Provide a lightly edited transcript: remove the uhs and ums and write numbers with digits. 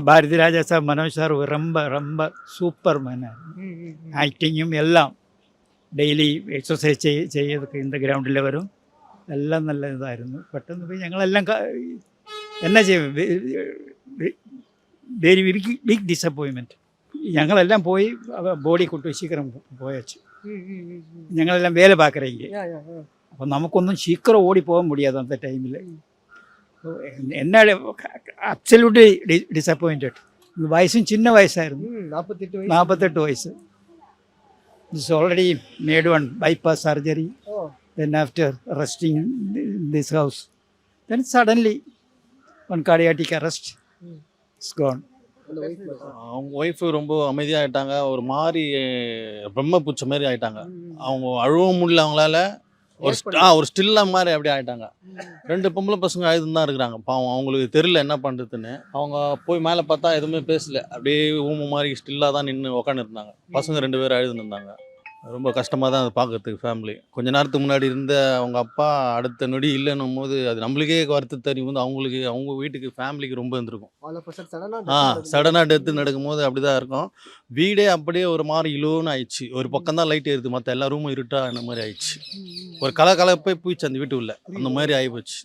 Bharathi Raja sir, Manoj sir ரொம்ப ரொம்ப super மேனாக ஆக்டிங்கும் எல்லாம். ഡെയിലി എക്സസൈസ് ചെയ്തൊക്കെ இந்த ഗ്രൗണ്ടിൽ വരും. എല്ലാം നല്ല ഇതായിരുന്നു. പെട്ടെന്ന് പോയി ഞങ്ങളെല്ലാം എന്നാ ചെയ്യും, വെരി ബിഗ് ഡിസപ്പോയിൻമെൻറ്റ്. ഞങ്ങളെല്ലാം போய் ബോഡി கொண்டு சீக்கிரம் போயாச்சு. ഞങ്ങളെല്ലാം வேலை பார்க்குறீங்க. அப்போ நமக்கொன்றும் சீக்கிரம் ஓடி போக முடியாது அந்த டைமில். என்ன அப்சல்யூட்லி டிசப்பாயிண்டட். வயசும் சின்ன வயசாയിരുന്നു, 48 வயசு. This already made one bypass surgery. Then after resting in this house, then suddenly one cardiac arrest. It's gone. அவங்க ஒய்ஃபு ரொம்ப அமைதியாகிட்டாங்க. ஒரு மாதிரி பிரம்ம பூச்ச மாதிரி ஆகிட்டாங்க. அவங்க அழுவவும் முடியல அவங்களால. ஒரு ஸ்டில்லாக மாதிரி அப்படியே ஆகிட்டாங்க. 2 பொம்பளை பசங்க அழுதுன்னு தான் இருக்கிறாங்க. பாவம் அவங்களுக்கு தெரியல என்ன பண்ணுறதுன்னு. அவங்க போய் மேலே பார்த்தா எதுவுமே பேசல. அப்படியே ஊம மாதிரி ஸ்டில்லாக தான் நின்று உக்காந்துருந்தாங்க. பசங்க 2 பேர் அழுதுன்னு இருந்தாங்க. ரொம்ப கஷ்டமாக தான் அது பார்க்கறதுக்கு ஃபேமிலி. கொஞ்ச நேரத்துக்கு முன்னாடி இருந்த அவங்க அப்பா அடுத்த நொடி இல்லைன்னும் போது அது நம்மளுக்கே வருத்தத்தை தெரியும் போது அவங்களுக்கு அவங்க வீட்டுக்கு ஃபேமிலிக்கு ரொம்ப இருந்திருக்கும். சடனாக டெத்து நடக்கும்போது அப்படி தான் இருக்கும். வீடே அப்படியே ஒரு மாதிரி இலோன்னு ஆயிடுச்சு. ஒரு பக்கம் தான் லைட் ஏறுது, மற்ற எல்லா ரூமும் இருட்டா அந்த மாதிரி ஆயிடுச்சு. ஒரு கலகலப்பே போயிடுச்சு அந்த வீட்டு உள்ள, அந்த மாதிரி ஆகிப்போச்சு.